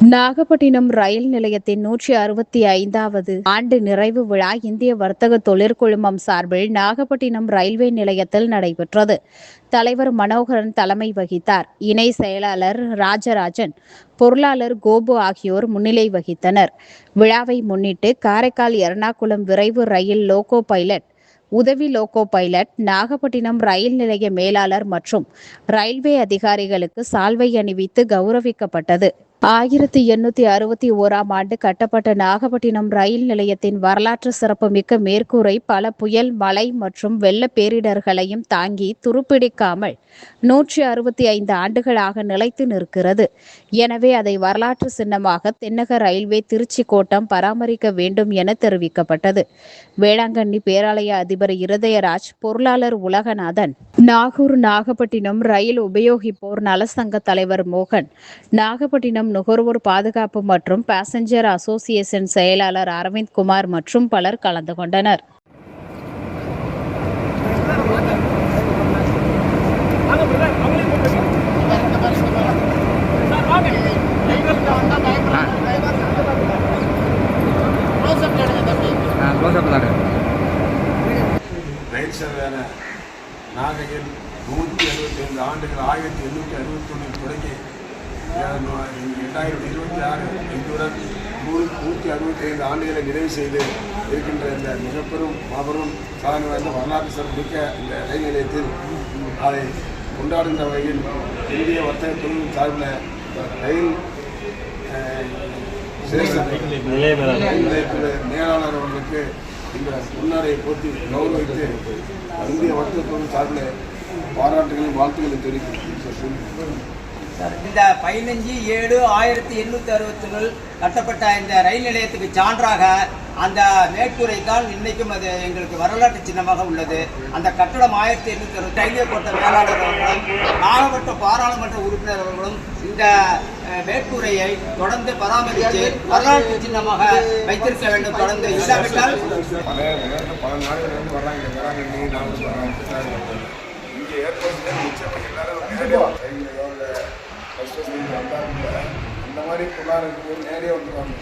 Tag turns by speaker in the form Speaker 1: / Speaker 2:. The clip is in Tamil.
Speaker 1: நாகப்பட்டினம் ரயில் நிலையத்தின் 165வது ஆண்டு நிறைவு விழா இந்திய வர்த்தக தொழிற்குழுமம் சார்பில் நாகப்பட்டினம் ரயில்வே நிலையத்தில் நடைபெற்றது. தலைவர் மனோகரன் தலைமை வகித்தார். இணை செயலாளர் ராஜராஜன், பொருளாளர் கோபு ஆகியோர் முன்னிலை வகித்தனர். விழாவை முன்னிட்டு காரைக்கால் எர்ணாகுளம் விரைவு ரயில் லோகோ பைலட், உதவி லோகோ பைலட், நாகப்பட்டினம் ரயில் நிலைய மேலாளர் மற்றும் ரயில்வே அதிகாரிகளுக்கு சால்வை அணிவித்து கௌரவிக்கப்பட்டது. 1861ஆம் ஆண்டு கட்டப்பட்ட நாகப்பட்டினம் ரயில் நிலையத்தின் வரலாற்று சிறப்புமிக்க மேற்கூரை பல புயல், மழை மற்றும் வெள்ள பேரிடர்களையும் தாங்கி துருப்பிடிக்காமல் 165 ஆண்டுகளாக நிலைத்து நிற்கிறது. எனவே அதை வரலாற்று சின்னமாக தென்னக ரயில்வே திருச்சி கோட்டம் பராமரிக்க வேண்டும் என தெரிவிக்கப்பட்டது. வேளாங்கண்ணி பேராலய அதிபர் இருதயராஜ், பொருளாளர் உலகநாதன், நாகூர் நாகப்பட்டினம் ரயில் உபயோகிப்போர் நலசங்க தலைவர் மோகன், நாகப்பட்டினம் நுகர்வோர் பாதுகாப்பு மற்றும் பாசஞ்சர் அசோசியேஷன் செயலாளர் அரவிந்த் குமார் மற்றும் பலர் கலந்து கொண்டனர்.
Speaker 2: ரயில் சேவையான நாகையில் 175 ஆண்டுகள் 1861 தொடங்கி 2026 இன்றுடன் 165 ஆண்டுகளை நிறைவு செய்து இருக்கின்ற இந்த மிகப்பெரும் மாபெரும் சாதனை வாய்ந்த வரலாற்று சிறப்புமிக்க இந்த ரயில் நிலையத்தில் அதை கொண்டாடுகின்ற வகையில் இந்திய வர்த்தக தொழில் சார்பில் ரயில் மேலாளர் அவர்களுக்கு இந்த முன்னாரையை போற்றி கௌரவித்து இந்திய வர்த்தக தொழில் சார்பில் பாராட்டுகளையும் வாழ்த்துக்களை தெரிவிக்கிறேன்.
Speaker 3: இந்த 15/7/1861 கட்டப்பட்ட இந்த ரயில் நிலையத்துக்கு சான்றாக அந்த மேற்கூரை தான் இன்னைக்கும் அது எங்களுக்கு வரலாற்று சின்னமாக உள்ளது. அந்த கட்டடம் 1860 ரயில்வே கோட்ட மேலாளர் அவர்களும் நாகப்பட்டினம் பாராளுமன்ற உறுப்பினர் அவர்களும் இந்த மேற்கூரையை தொடர்ந்து பராமரித்து வரலாற்று சின்னமாக வைத்திருக்க வேண்டும். தொடர்ந்து இல்லாவிட்டால்
Speaker 2: பல நாடுகளிலிருந்து வர்றாங்க. இங்கே ஏற்படுத்த நிச்சயமாக எல்லாரும் அந்த மாதிரி பொருளாதாரத்துக்கு நேரே வந்துருவாங்க.